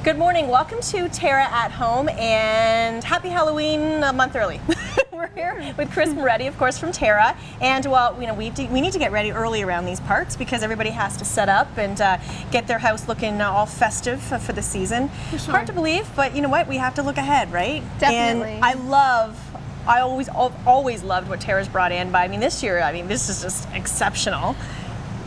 Good morning. Welcome to TERRA at Home, and happy Halloween a month early. We're here with Kris and Emerie, of course, from TERRA, and well, you know, we need to get ready early around these parts because everybody has to set up and get their house looking all festive for the season. For sure. Hard to believe, but you know what? We have to look ahead, right? Definitely. And I always loved what TERRA's brought in, but I mean, this year, this is just exceptional.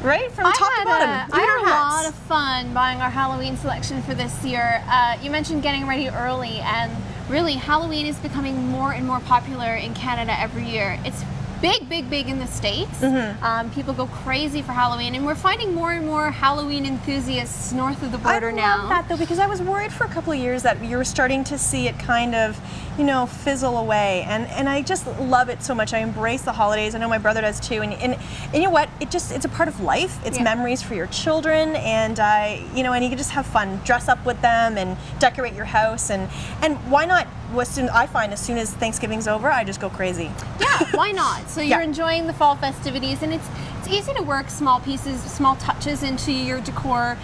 Right? From top to bottom. I had a lot of fun buying our Halloween selection for this year. You mentioned getting ready early, and really Halloween is becoming more and more popular in Canada every year. It's big in the States. People go crazy for Halloween, and we're finding more and more Halloween enthusiasts north of the border now. I love that though, because I was worried for a couple of years that you were starting to see it kind of, you know, fizzle away, and I just love it so much. I embrace the holidays. I know my brother does too, and you know what? It's a part of life. It's memories for your children, and you know, and you can just have fun, dress up with them, and decorate your house, and why not? I find as soon as Thanksgiving's over, I just go crazy. Yeah, why not? So you're enjoying the fall festivities, and it's easy to work small pieces, small touches into your decor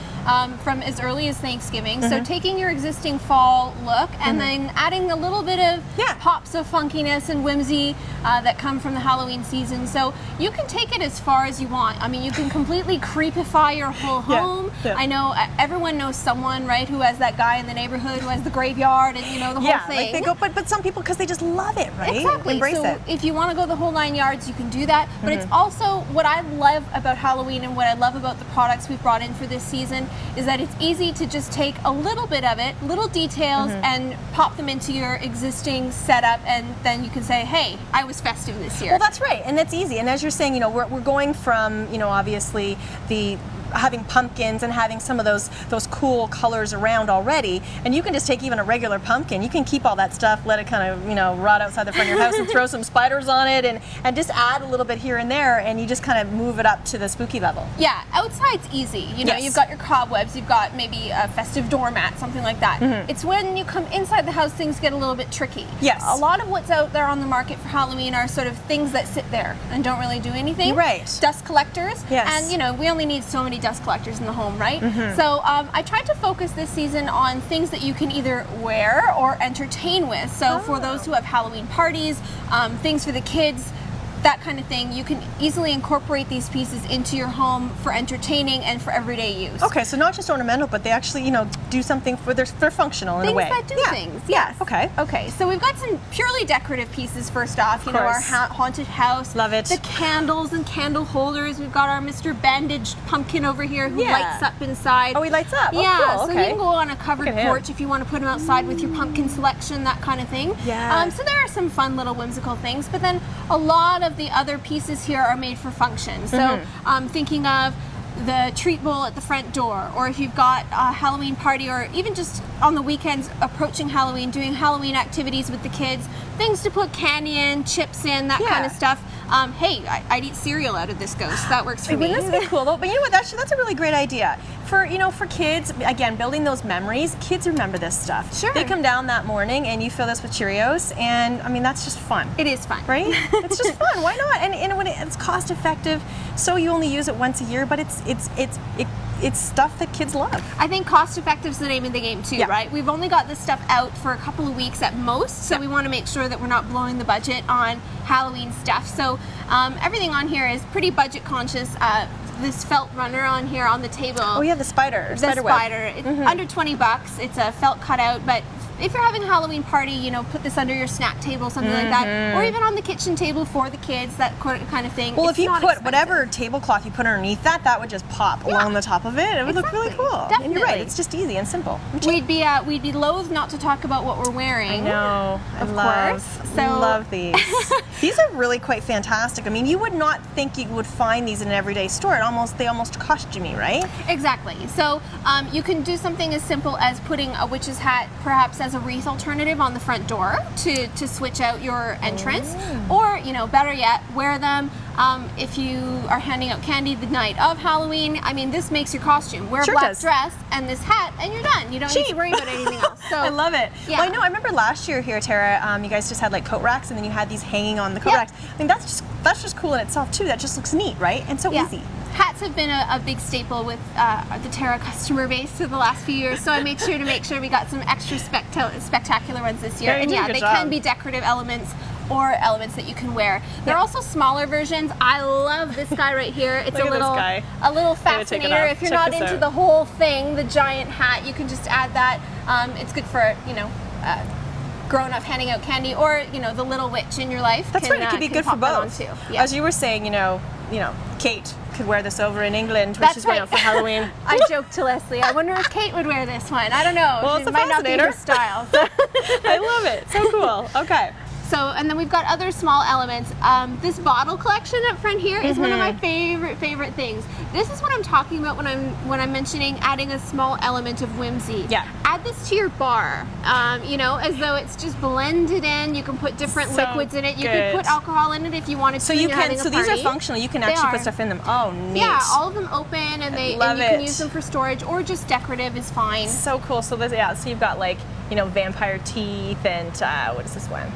from as early as Thanksgiving. So taking your existing fall look and then adding a little bit of pops of funkiness and whimsy that come from the Halloween season. So you can take it as far as you want. I mean, you can completely creepify your whole home. I know everyone knows someone, right, who has that guy in the neighborhood who has the graveyard and, you know, the whole thing. Like they go, but some people, because they just love it, right? Exactly. Embrace it. If you want to go the whole 9 yards, you can do that. But it's also what I love about Halloween, and what I love about the products we've brought in for this season, is that it's easy to just take a little bit of it, little details, and pop them into your existing setup, and then you can say, hey, I was festive this year. Well, that's right, and that's easy. And as you're saying, you know, we're going from, you know, obviously having pumpkins and having some of those cool colors around already, and you can just take even a regular pumpkin, you can keep all that stuff, let it kind of, you know, rot outside the front of your house and throw some spiders on it, and just add a little bit here and there, and you just kind of move it up to the spooky level. Yeah, outside's easy. You know, you've got your cobwebs, you've got maybe a festive doormat, something like that. It's when you come inside the house things get a little bit tricky. Yes. A lot of what's out there on the market for Halloween are sort of things that sit there and don't really do anything. Right. Dust collectors. Yes. And, you know, we only need so many dust collectors in the home, right? So I tried to focus this season on things that you can either wear or entertain with. So for those who have Halloween parties, things for the kids, that kind of thing, you can easily incorporate these pieces into your home for entertaining and for everyday use. Okay, so not just ornamental, but they actually, you know, do something for they're functional in a way. Things that do things, yes. Okay. Okay, so we've got some purely decorative pieces first off. You know, our haunted house. Love it. The candles and candle holders. We've got our Mr. Bandaged pumpkin over here who lights up inside. Oh, he lights up? Yeah, oh, cool. So you can go on a covered porch if you want to put him outside with your pumpkin selection, that kind of thing. Yeah. So there are some fun little whimsical things, but then a lot of the other pieces here are made for function. So thinking of the treat bowl at the front door, or if you've got a Halloween party, or even just on the weekends approaching Halloween, doing Halloween activities with the kids, things to put candy in, chips in, that kind of stuff. Hey, I'd eat cereal out of this ghost. That works for me. Wouldn't this be cool though? But you know what? That's a really great idea. For, you know, for kids, again, building those memories, kids remember this stuff. Sure. They come down that morning and you fill this with Cheerios, and I mean, that's just fun. It is fun. Right? It's just fun. Why not? And when it's cost effective, so you only use it once a year, but it's stuff that kids love. I think cost effective is the name of the game too, right? We've only got this stuff out for a couple of weeks at most, so we want to make sure that we're not blowing the budget on Halloween stuff. So everything on here is pretty budget conscious. This felt runner on here on the table. Oh yeah, the spider. The spider. It's under 20 bucks. It's a felt cutout, but if you're having a Halloween party, you know, put this under your snack table, something like that, or even on the kitchen table for the kids, that kind of thing. Well, if you put whatever tablecloth you put underneath that, that would just pop along the top of it. It would look really cool. Definitely. And you're right, it's just easy and simple. We'd be loath not to talk about what we're wearing. I know. Of course. So love these. These are really quite fantastic. I mean, you would not think you would find these in an everyday store. They almost costumey, right? Exactly. So you can do something as simple as putting a witch's hat, perhaps as a wreath alternative on the front door to switch out your entrance, or, you know, better yet, wear them if you are handing out candy the night of Halloween. I mean, this makes your costume. Wear a black dress and this hat, and you're done. You don't need to worry about anything else. So I love it. Yeah. Well, I know. I remember last year here at TERRA, you guys just had like coat racks, and then you had these hanging on the coat racks. I mean, that's just cool in itself too. That just looks neat, right? And so easy. Hats have been a big staple with the TERRA customer base for the last few years, so I made sure we got some extra spectacular ones this year. Yeah, And yeah, they job. can be decorative elements or elements that you can wear. There are also smaller versions. I love this guy right here. It's Look at a little gonna take it fascinator. off. If you're Check not this into out. the whole thing, the giant hat, you can just add that. It's good for, you know, grown up handing out candy, or, you know, the little witch in your life. That's right. It could be good for pop that on both. too. Yeah. As you were saying, you know, Kate could wear this over in England, which That's is right. for Halloween. I joked to Leslie, I wonder if Kate would wear this one. I don't know. Well, it's it a might not be fascinator. her style. So. I love it. So cool. Okay. So, and then we've got other small elements. This bottle collection up front here is one of my favorite things. This is what I'm talking about when I'm mentioning adding a small element of whimsy. Yeah. Add this to your bar, you know, as though it's just blended in. You can put different So liquids in it. You good. could put alcohol in it if you wanted to. So when you you're can. having a So these are party. functional. You can They actually are. put stuff in them. Oh, neat. Yeah, all of them open, and you love can it. use them for storage or just decorative is fine. So cool. So there's, so you've got like, vampire teeth and what is this one?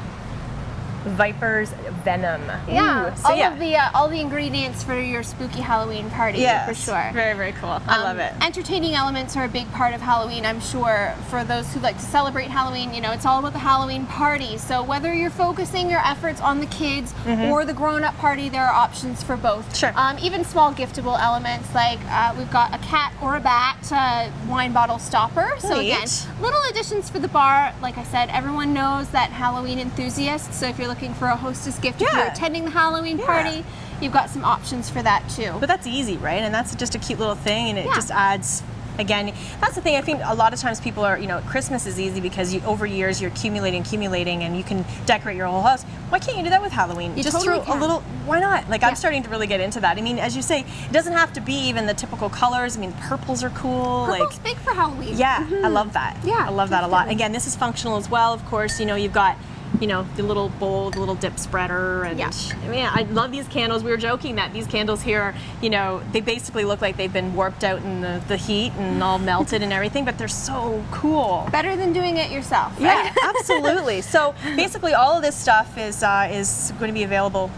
Viper's venom. Yeah, Ooh, so all the ingredients for your spooky Halloween party, yes, for sure. Very, very cool. I love it. Entertaining elements are a big part of Halloween, I'm sure. For those who like to celebrate Halloween, it's all about the Halloween party. So whether you're focusing your efforts on the kids or the grown-up party, there are options for both. Sure. Even small giftable elements, like we've got a cat or a bat wine bottle stopper. So Neat. again, little additions for the bar. Like I said, everyone knows that Halloween enthusiasts. So if you're looking for a hostess gift, if you're attending the Halloween party, you've got some options for that too. But that's easy, right? And that's just a cute little thing, and it just adds. Again, that's the thing. I think a lot of times people are, Christmas is easy because over years you're accumulating, and you can decorate your whole house. Why can't you do that with Halloween? You just totally throw can. a little. Why not? Like I'm starting to really get into that. I mean, as you say, it doesn't have to be even the typical colors. I mean, purples are cool. Purple's big for Halloween. Yeah, I love that. Yeah, I love that a lot. definitely. Again, this is functional as well. Of course, you've got. The little bowl, the little dip spreader, and I mean, I love these candles. We were joking that these candles here, they basically look like they've been warped out in the heat and all melted and everything, but they're so cool. Better than doing it yourself. Yeah, Right? absolutely. So basically, all of this stuff is going to be available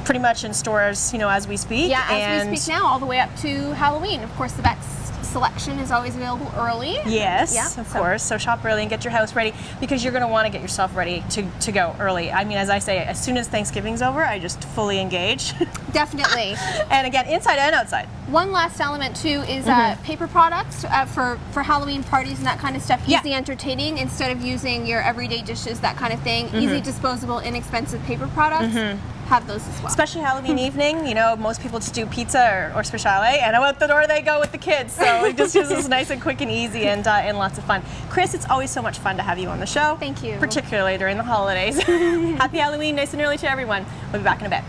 pretty much in stores, as we speak. Yeah, as we speak now, all the way up to Halloween. Of course, the back selection is always available early. Yes, of course. So shop early and get your house ready, because you're going to want to get yourself ready to go early. I mean, as I say, as soon as Thanksgiving's over, I just fully engage. Definitely. And again, inside and outside. One last element too is paper products for Halloween parties and that kind of stuff. Easy entertaining instead of using your everyday dishes, that kind of thing. Easy disposable, inexpensive paper products. Have those as well. Especially Halloween evening, most people just do pizza or speciale, and out the door they go with the kids. So it just is nice and quick and easy, and lots of fun. Kris, it's always so much fun to have you on the show. Thank you. Particularly during the holidays. Happy Halloween, nice and early to everyone. We'll be back in a bit.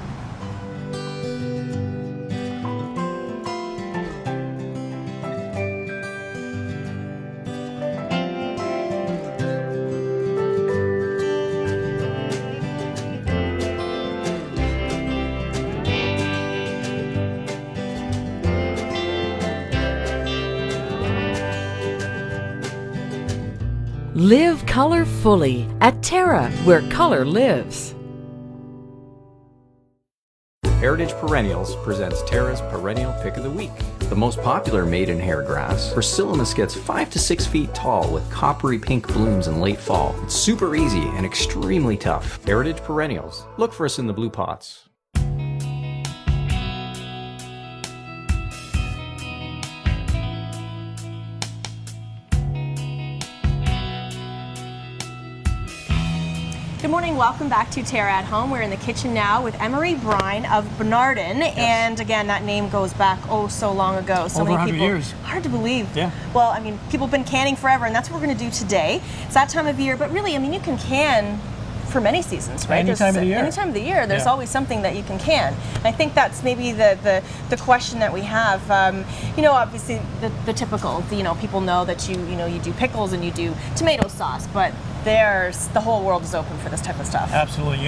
Live color fully at TERRA, where color lives. Heritage Perennials presents TERRA's Perennial Pick of the Week. The most popular maiden-hair grass, Persilimus, gets 5 to 6 feet tall with coppery pink blooms in late fall. It's super easy and extremely tough. Heritage Perennials. Look for us in the blue pots. Good morning, welcome back to TERRA at Home. We're in the kitchen now with Emerie Brine of Bernardin, and again, that name goes back so long ago. So Over many 100 people. years. Hard to believe. Yeah. Well, I mean, people have been canning forever, and that's what we're going to do today. It's that time of year, but really, I mean, you can can for many seasons, right? Any time of the year. Any time of the year, there's Yeah. always something that you can can. And I think that's maybe the question that we have. Obviously the typical. People know that you do pickles and you do tomato sauce, but the whole world is open for this type of stuff. Absolutely.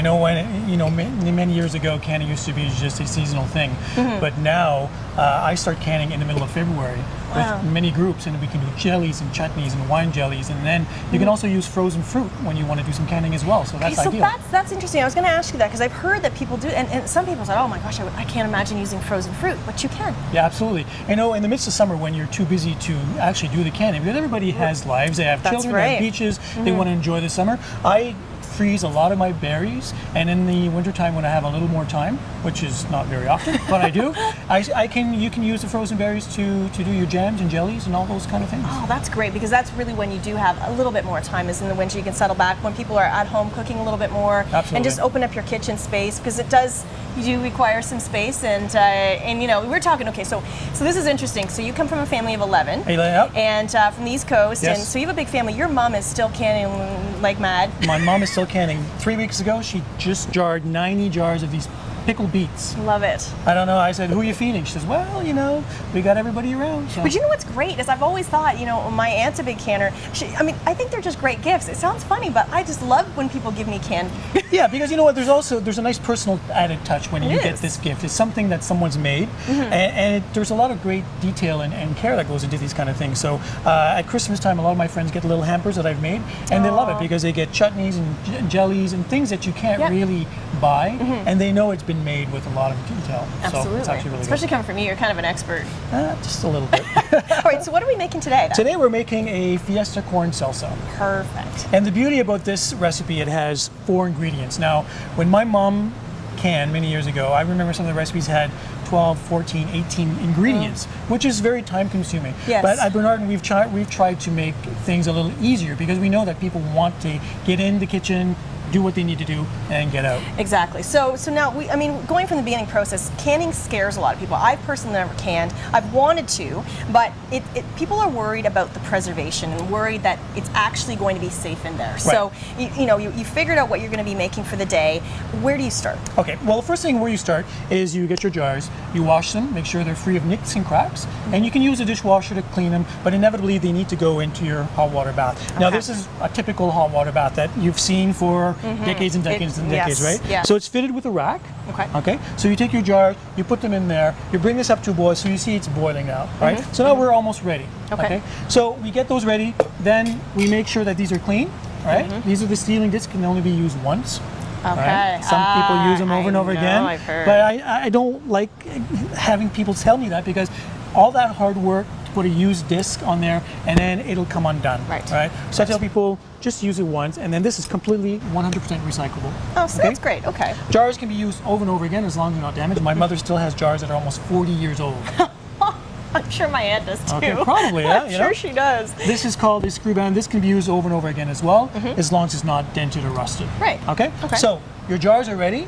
Many years ago, canning used to be just a seasonal thing, but now I start canning in the middle of February with many groups, and we can do jellies and chutneys and wine jellies, and then you can also use frozen fruit when you want to do some canning as well. So that's ideal. That's interesting. I was going to ask you that because I've heard that people do, and some people say, "Oh my gosh, I can't imagine using frozen fruit," but you can. Yeah, absolutely. In the midst of summer, when you're too busy to actually do the canning, because everybody has lives, they have children, they have beaches, they want to enjoy the summer. I freeze a lot of my berries, and in the wintertime when I have a little more time, which is not very often, but I do, you can use the frozen berries to do your jams and jellies and all those kind of things. Oh, that's great, because that's really when you do have a little bit more time, is in the winter. You can settle back when people are at home cooking a little bit more. Absolutely. And just open up your kitchen space, because you do require some space, and we're talking, okay, so this is interesting. So you come from a family of 11, and from the East Coast, yes. And so you have a big family. Your mom is still canning like mad. My mom is still canning. 3 weeks ago, she just jarred 90 jars of these pickled beets. Love it. I don't know. I said, "Who are you feeding?" She says, "Well, we got everybody around." So. But you know what's great is I've always thought, my aunt's a big canner. I think they're just great gifts. It sounds funny, but I just love when people give me canned. Yeah, because you know what? There's a nice personal added touch when you get this gift. It's something that someone's made, and there's a lot of great detail and care that goes into these kind of things. So at Christmas time, a lot of my friends get little hampers that I've made, and they love it because they get chutneys and jellies and things that you can't really buy, and they know it's been made with a lot of detail. Absolutely. So it's actually really Especially coming from you, you're kind of an expert. just a little bit. All right, so what are we making today then? Today we're making a fiesta corn salsa. Perfect. And the beauty about this recipe, it has 4 ingredients. Now, when my mom canned many years ago, I remember some of the recipes had 12, 14, 18 ingredients, which is very time consuming. Yes. But at Bernardin, we've tried to make things a little easier because we know that people want to get in the kitchen, do what they need to do, and get out. Exactly. So now going from the beginning process, canning scares a lot of people. I've personally never canned. I've wanted to, but people are worried about the preservation and worried that it's actually going to be safe in there. Right. So you figured out what you're going to be making for the day. Where do you start? Okay. Well, the first thing where you start is you get your jars, you wash them, make sure they're free of nicks and cracks, and you can use a dishwasher to clean them, but inevitably they need to go into your hot water bath. Okay. Now, this is a typical hot water bath that you've seen for decades and decades and decades, right? Yeah. So it's fitted with a rack. Okay. Okay. So you take your jar, you put them in there, you bring this up to a boil, so you see it's boiling now, right? So now we're almost ready. Okay. So we get those ready, then we make sure that these are clean, right? These are the sealing discs, can only be used once. Okay. Right? Some people use them over and over again. I've heard. But I don't like having people tell me that, because all that hard work to put a used disc on there and then it'll come undone. Right. So I tell people just use it once, and then this is completely 100% recyclable. Oh, so that's great. Okay. Jars can be used over and over again as long as they're not damaged. My mother still has jars that are almost 40 years old. I'm sure my aunt does too. Okay, probably, yeah. I'm sure she does. This is called a screw band. This can be used over and over again as well, as long as it's not dented or rusted. Right. Okay? So your jars are ready.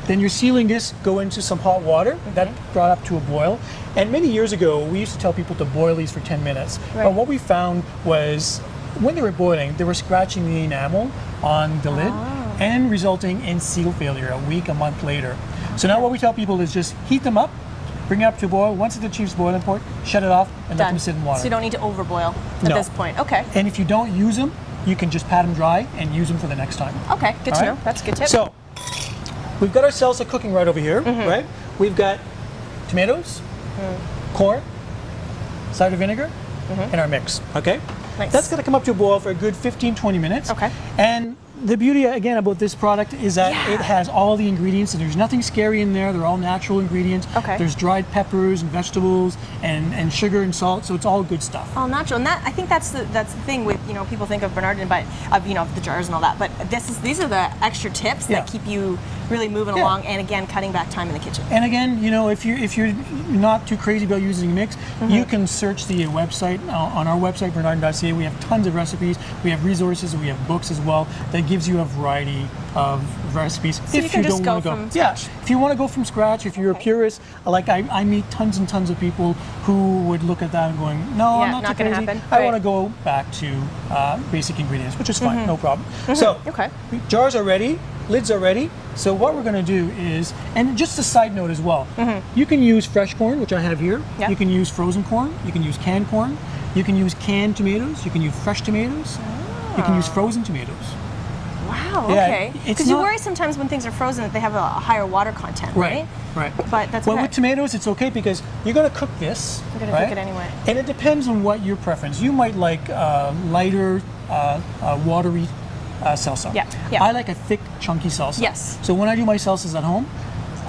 Then your sealing discs go into some hot water. That brought up to a boil. And many years ago, we used to tell people to boil these for 10 minutes. Right. But what we found was when they were boiling, they were scratching the enamel on the lid and resulting in seal failure a month later. So now what we tell people is just heat them up, bring it up to a boil. Once it achieves boiling point, shut it off and let them sit in water. So you don't need to overboil at this point. Okay. And if you don't use them, you can just pat them dry and use them for the next time. Okay, good to know. That's a good tip. So we've got our salsa cooking right over here, right? We've got tomatoes, corn, cider vinegar, and our mix, okay? Nice. That's going to come up to a boil for a good 15-20 minutes. Okay. And the beauty, again, about this product is that it has all the ingredients, and there's nothing scary in there. They're all natural ingredients. Okay. There's dried peppers and vegetables and sugar and salt, so it's all good stuff. All natural, and I think that's the thing with people think of Bernardin, but of the jars and all that. But these are the extra tips that keep you really moving along, and again cutting back time in the kitchen. And again, if you're not too crazy about using a mix, you can search the website on our website bernardin.ca. We have tons of recipes. We have resources. We have books as well that gives you a variety of recipes. So if you can just go from scratch. If you want to go from scratch, if you're a purist, like I meet tons and tons of people who would look at that and going, no, I'm not too gonna crazy. happen. I want to go back to basic ingredients, which is fine, no problem. So jars are ready, lids are ready. So what we're going to do is, and just a side note as well, you can use fresh corn, which I have here. Yeah. You can use frozen corn. You can use canned corn. You can use canned tomatoes. You can use fresh tomatoes. You can use frozen tomatoes. Wow, Yeah, okay. it's Because you not- worry sometimes when things are frozen that they have a higher water content, right? Right. But that's Well, okay. with tomatoes, it's okay because you're going to cook this. I'm gonna right? cook it anyway. And it depends on what your preference. You might like lighter, watery salsa. Yeah, yeah. I like a thick, chunky salsa. Yes. So when I do my salsas at home,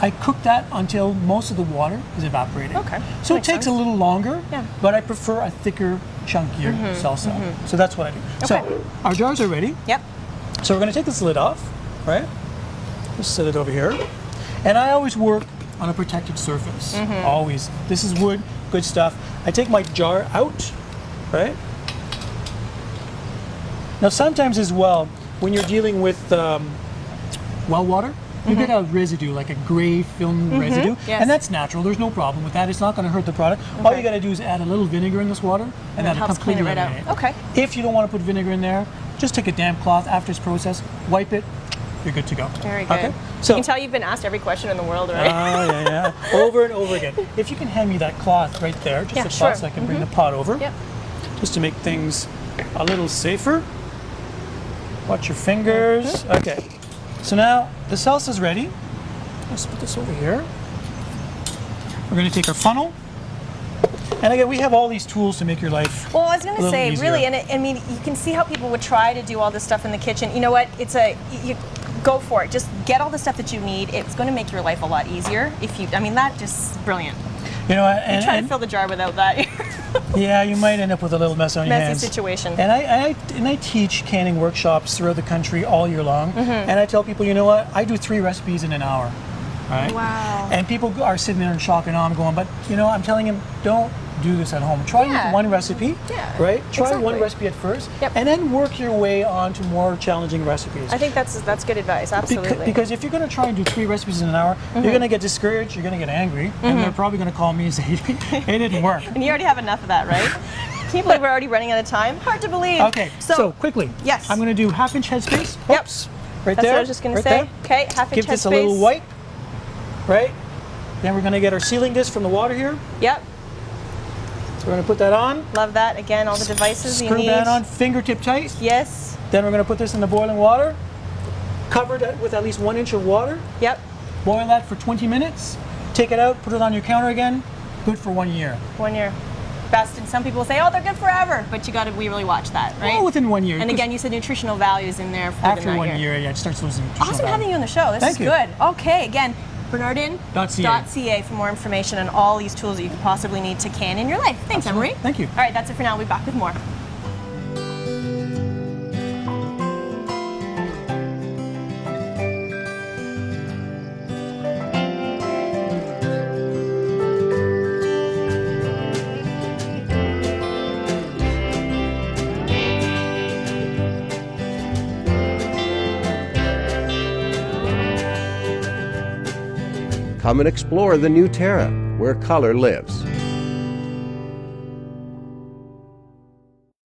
I cook that until most of the water is evaporated. Okay, So it makes takes sense. a little longer, Yeah. but I prefer a thicker, chunkier salsa. So that's what I do. Okay. So our jars are ready. Yep. So we're going to take this lid off, right? Just set it over here. And I always work on a protected surface. Always. This is wood, good stuff. I take my jar out, right? Now sometimes as well, when you're dealing with well water, you get a residue, like a gray film residue, Yes. and that's natural. There's no problem with that. It's not going to hurt the product. All you got to do is add a little vinegar in this water, and it that'll helps clean it completely right out. eliminate it. Okay. If you don't want to put vinegar in there, just take a damp cloth after it's processed, wipe it, you're good to go. Very good. Okay. You So can tell you've been asked every question in the world, right? yeah. Over and over again. If you can hand me that cloth right there, just Yeah, the cloth, sure. so I can bring the pot over, Yep. just to make things a little safer. Watch your fingers. Okay. So now the salsa's ready. Let's put this over here. We're going to take our funnel. And again, we have all these tools to make your life. Well, I was going a to little say, easier. really, and I mean, you can see how people would try to do all this stuff in the kitchen. You know what? You go for it. Just get all the stuff that you need. It's going to make your life a lot easier if you. I mean, that just brilliant. You know, and, Try to fill the jar without that. yeah, you might end up with a little mess on your Messy hands. situation. And I teach canning workshops throughout the country all year long. And I tell people, you know what? I do 3 recipes in an hour. Right? Wow. And people are sitting there in shock and awe. I'm going, but you know, I'm telling them, don't do this at home. Try Yeah. with one recipe, Yeah, right? Try one exactly. recipe at first, Yep. and then work your way on to more challenging recipes. I think that's good advice. Absolutely. Because if you're going to try and do 3 recipes in an hour, you're going to get discouraged, you're going to get angry, and they're probably going to call me and say, it didn't work. And you already have enough of that, right? Can you believe we're already running out of time? Hard to believe. Okay, so quickly. Yes. I'm going to do 1/2 inch headspace. Yep. Oops. Right That's there. what I was just going to right say. there. Okay, 1/2 inch Give this a headspace. little wipe, right? Then we're going to get our sealing disc from the water here. Yep. So we're going to put that on. Love that. Again, all the devices you Screw need. that on, fingertip tight. Yes. Then we're going to put this in the boiling water, covered with at least 1 inch of water. Yep. Boil that for 20 minutes. Take it out, put it on your counter again. Good for 1 year. 1 year. Best. And some people say, oh, they're good forever. But we really watch that, right? Well, within 1 year. And again, you said nutritional values in there for after that 1 year, yeah, it starts losing nutritional Awesome value. having you on the show. This Thank is you. good. Okay, again, Bernardin.ca for more information on all these tools that you could possibly need to can in your life. Thanks, Absolutely. Emerie. Thank you. All right, that's it for now. We'll be back with more. Come and explore the new Terra, where color lives.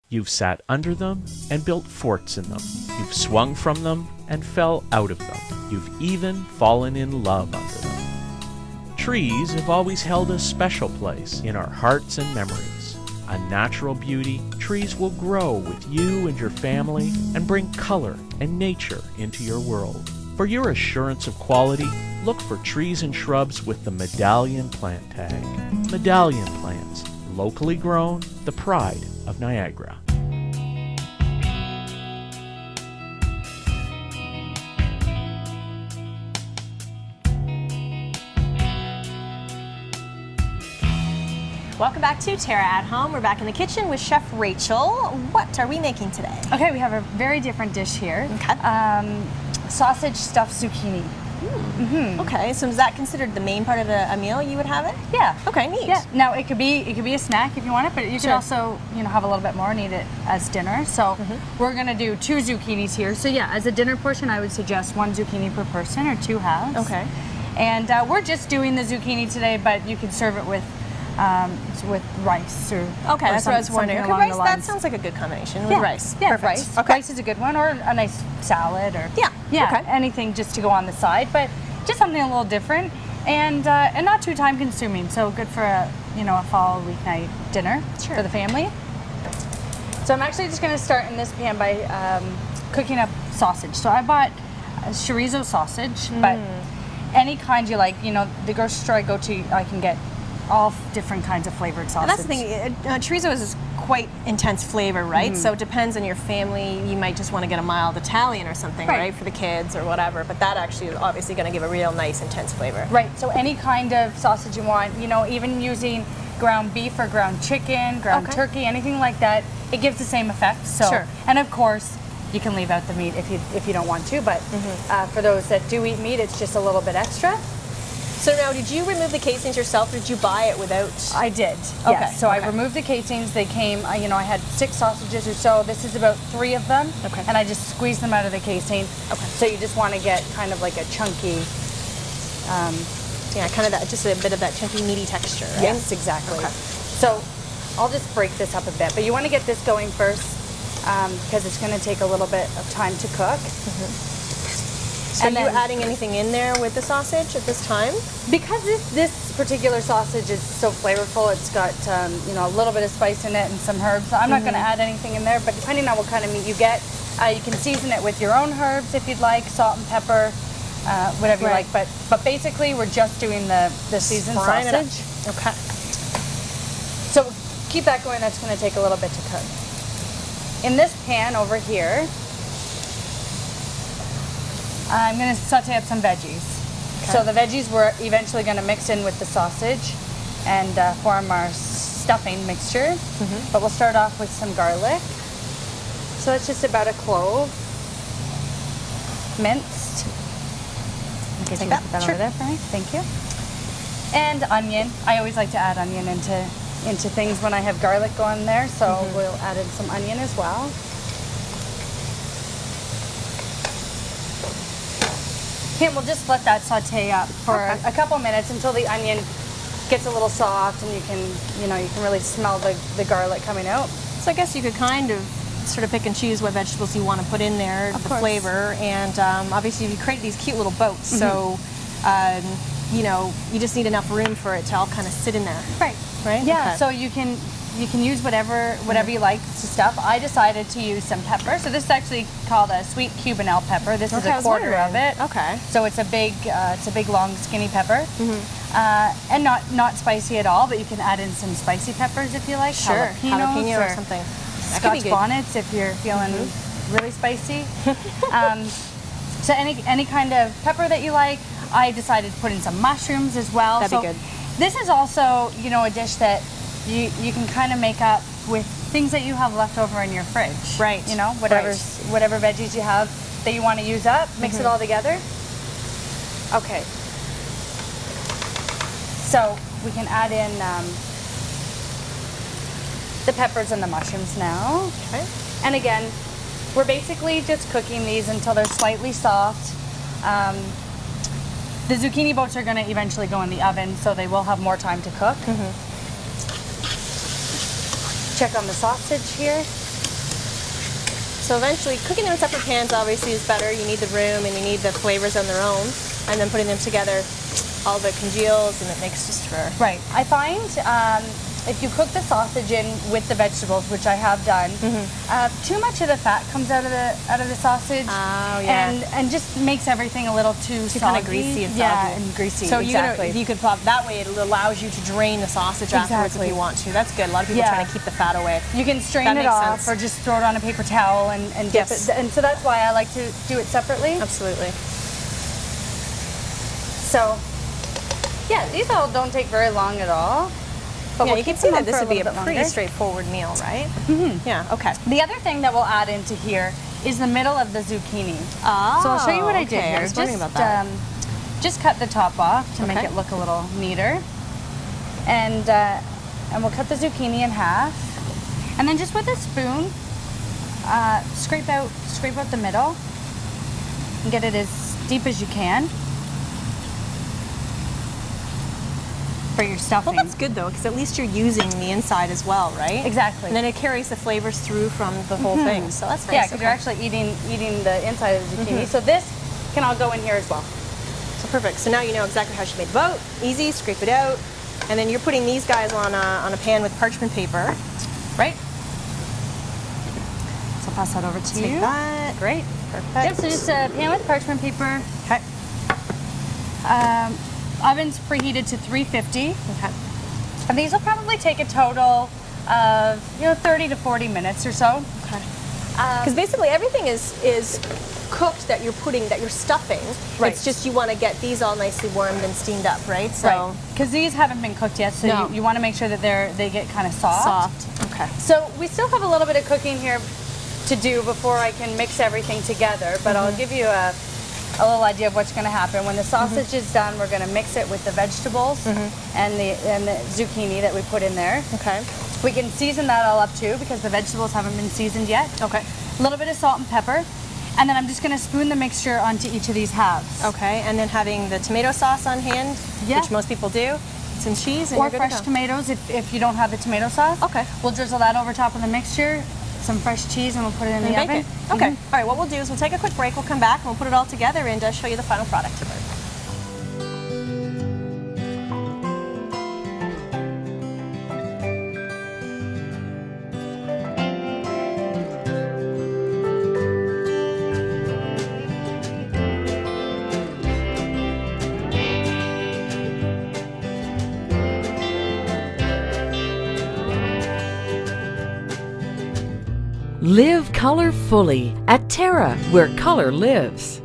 You've sat under them and built forts in them. You've swung from them and fell out of them. You've even fallen in love under them. Trees have always held a special place in our hearts and memories. A natural beauty, trees will grow with you and your family and bring color and nature into your world. For your assurance of quality, look for trees and shrubs with the Medallion plant tag. Medallion plants, locally grown, the pride of Niagara. Welcome back to Terra at Home. We're back in the kitchen with Chef Rachel. What are we making today? Okay, we have a very different dish here. Okay. Sausage stuffed zucchini. Okay, so is that considered the main part of a meal you would have it? Yeah. Okay, neat. Yeah. Now it could be a snack if you want it, but you Sure. can also have a little bit more and eat it as dinner. So we're gonna do 2 zucchinis here. So yeah, as a dinner portion, I would suggest 1 zucchini per person or 2 halves. Okay. And we're just doing the zucchini today, but you can serve it with rice or Okay, or that's what I was something wondering. Okay, along rice, the that lines. sounds like a good combination with Yeah. rice. Yeah, Perfect. rice. Okay. Rice is a good one, or a nice salad, or Yeah, okay. anything just to go on the side, but just something a little different and not too time consuming. So good for a fall weeknight dinner Sure. for the family. So I'm actually just going to start in this pan by cooking up sausage. So I bought chorizo sausage, but any kind you like. You know, the grocery store I go to, I can get all different kinds of flavored sausage. And that's the thing, chorizo is quite intense flavor, right? So it depends on your family. You might just want to get a mild Italian or something, right, for the kids or whatever. But that actually is obviously going to give a real nice intense flavor. Right, so any kind of sausage you want, you know, even using ground beef or ground chicken, ground turkey, anything like that, it gives the same effect. So, Sure. And of course, you can leave out the meat if you don't want to, but for those that do eat meat, it's just a little bit extra. So now, did you remove the casings yourself, or did you buy it without? I did. Yes. So I removed the casings. They came. You know, I had 6 sausages or so. This is about 3 of them. Okay. And I just squeezed them out of the casing. Okay. So you just want to get kind of like a chunky. Yeah, kind of that, just a bit of that chunky, meaty texture. Right? Yes, exactly. Okay. So I'll just break this up a bit, but you want to get this going first because it's going to take a little bit of time to cook. So are you adding anything in there with the sausage at this time? Because this particular sausage is so flavorful, it's got you know, a little bit of spice in it and some herbs. I'm not going to add anything in there, but depending on what kind of meat you get, you can season it with your own herbs if you'd like, salt and pepper, whatever you like. But basically, we're just doing the seasoned sausage. Okay. So keep that going. That's going to take a little bit to cook. In this pan over here, I'm going to saute up some veggies. Okay. So the veggies we're eventually going to mix in with the sausage and form our stuffing mixture. But we'll start off with some garlic. So that's just about a clove, minced. Okay, so you can put that over there for me. Thank you. And onion. I always like to add onion into things when I have garlic going there, so we'll add in some onion as well. Okay, we'll just let that saute up for a couple minutes until the onion gets a little soft and you can really smell the garlic coming out. So I guess you could kind of sort of pick and choose what vegetables you want to put in there, the flavor, and obviously you create these cute little boats, so you know, you just need enough room for it to all kind of sit in there. Right. Right? Yeah, Okay. so you can use whatever you like to stuff. I decided to use some pepper. So this is actually called a sweet Cubanelle pepper. This is a quarter of it. Okay. So it's a big long skinny pepper. And not spicy at all, but you can add in some spicy peppers if you like. Sure. Jalapeno or something. That could be Scotch good. bonnets if you're feeling really spicy. So any kind of pepper that you like. I decided to put in some mushrooms as well. That'd be good. This is also, you know, a dish that you can kind of make up with things that you have left over in your fridge. Right. You know, whatever veggies you have that you want to use up, mix it all together. Okay. So we can add in the peppers and the mushrooms now. Okay. And again, we're basically just cooking these until they're slightly soft. The zucchini boats are going to eventually go in the oven, so they will have more time to cook. Check on the sausage here. So eventually, cooking them in separate pans obviously is better. You need the room and you need the flavors on their own, and then putting them together, all the congeals, and it makes just for... Right. I find if you cook the sausage in with the vegetables, which I have done, too much of the fat comes out of the sausage. Oh, yeah. And just makes everything a little too soggy. kind of greasy and soggy. Yeah, and greasy. So exactly. you could pop that way. It allows you to drain the sausage afterwards if you want to. That's good. A lot of people trying to keep the fat away. You can strain That it makes off sense. or just throw it on a paper towel and dip Yes. it. And so that's why I like to do it separately. Absolutely. So, yeah, these all don't take very long at all. But we'll you can keep see them on that this for would be a little bit pretty longer. straightforward meal, right? Yeah. Okay. The other thing that we'll add into here is the middle of the zucchini. Oh, So I'll show you what I did okay. here. I was wondering about that. Just cut the top off to make Okay. it look a little neater. And we'll cut the zucchini in half. And then just with a spoon, scrape out the middle and get it as deep as you can for your stuffing. Well, that's good though, because at least you're using the inside as well, right? Exactly. And then it carries the flavors through from the whole thing. So that's nice. Yeah, because you're actually eating the inside of the zucchini. So this can all go in here as well. So perfect. So now you know exactly how she made the boat. Easy, scrape it out. And then you're putting these guys on a pan with parchment paper. Right? pass that over to Take you. that. Great. Perfect. Yep, so just a pan with parchment paper. Okay. Oven's preheated to 350. Okay. And these will probably take a total of 30 to 40 minutes or so. Okay. Because basically everything is cooked that you're stuffing. Right. It's just you want to get these all nicely warmed and steamed up, right? So Right. Because these haven't been cooked yet, so No. you want to make sure that they get kind of soft. soft. Okay. So we still have a little bit of cooking here to do before I can mix everything together, but I'll give you a little idea of what's going to happen. When the sausage is done, we're going to mix it with the vegetables and the zucchini that we put in there. Okay. We can season that all up too because the vegetables haven't been seasoned yet. Okay. A little bit of salt and pepper. And then I'm just going to spoon the mixture onto each of these halves. Okay. And then having the tomato sauce on hand, Yeah. which most people do, some cheese, and Or you're good to fresh go. tomatoes if you don't have the tomato sauce. Okay. We'll drizzle that over top of the mixture, some fresh cheese, and we'll put it in the And oven. bake it. Okay. All right. What we'll do is we'll take a quick break. We'll come back and we'll put it all together and show you the final product. Live color fully at Terra, where color lives.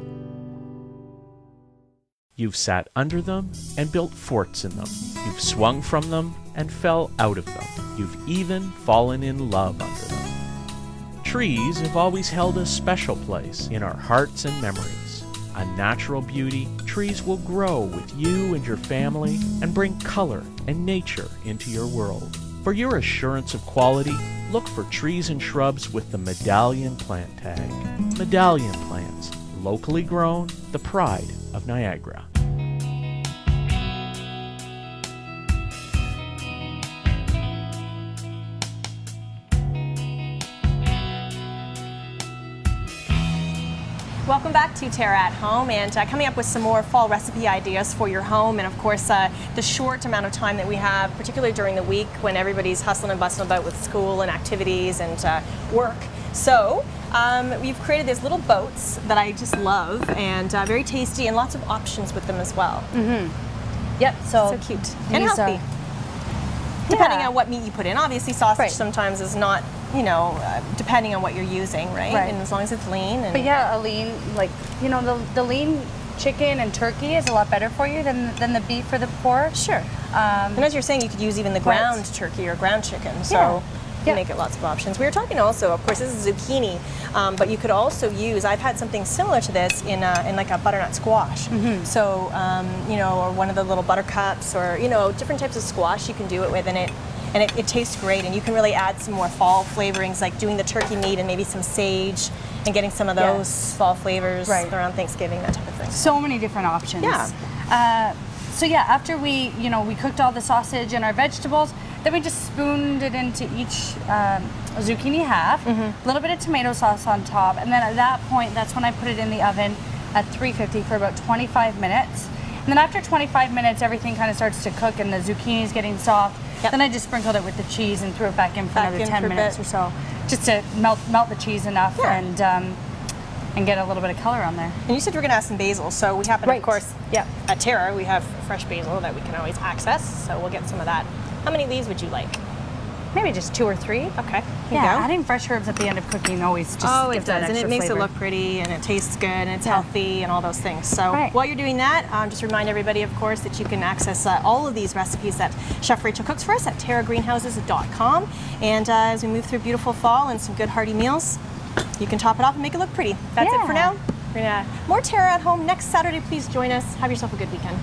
You've sat under them and built forts in them. You've swung from them and fell out of them. You've even fallen in love under them. Trees have always held a special place in our hearts and memories. A natural beauty, trees will grow with you and your family and bring color and nature into your world. For your assurance of quality, look for trees and shrubs with the Medallion plant tag. Medallion plants, locally grown, the pride of Niagara. Welcome back to TERRA at Home, and coming up with some more fall recipe ideas for your home, and of course the short amount of time that we have, particularly during the week when everybody's hustling and bustling about with school and activities and work. So we've created these little boats that I just love, and very tasty, and lots of options with them as well. Yep. So cute and these, healthy. Depending yeah. on what meat you put in. Obviously sausage Right. sometimes is not, depending on what you're using, right? Right. And as long as it's lean. And But yeah, a lean, the lean chicken and turkey is a lot better for you than the beef or the pork. Sure. And as you're saying, you could use even the ground turkey or ground chicken. So Yeah. you can make it lots of options. We were talking also, of course, this is zucchini, but you could also use, I've had something similar to this in like a butternut squash. So, or one of the little buttercups, or, different types of squash you can do it with, and it tastes great, and you can really add some more fall flavorings, like doing the turkey meat and maybe some sage and getting some of those fall flavors around Thanksgiving, that type of thing. So many different options. Yeah. So yeah, after we cooked all the sausage and our vegetables, then we just spooned it into each zucchini half, a little bit of tomato sauce on top, and then at that point, that's when I put it in the oven at 350 for about 25 minutes. And then after 25 minutes, everything kind of starts to cook and the zucchini's getting soft. Yep. Then I just sprinkled it with the cheese and threw it back in for another 10 for a minutes bit. or so, just to melt the cheese enough and get a little bit of color on there. And you said you were going to add some basil, so we happen, of course, Yep. at Terra, we have fresh basil that we can always access, so we'll get some of that. How many leaves would you like? Maybe just 2 or 3. Okay, here you Yeah, go. adding fresh herbs at the end of cooking always just Oh, it gives that does, and it extra makes flavor. it look pretty, and it tastes good, and it's Yeah. healthy, and all those things. So Right. while you're doing that, just remind everybody, of course, that you can access all of these recipes that Chef Rachel cooks for us at terragreenhouses.com. And as we move through beautiful fall and some good hearty meals, you can top it off and make it look pretty. That's it for Yeah. now. We're gonna more Terra at Home next Saturday. Please join us. Have yourself a good weekend.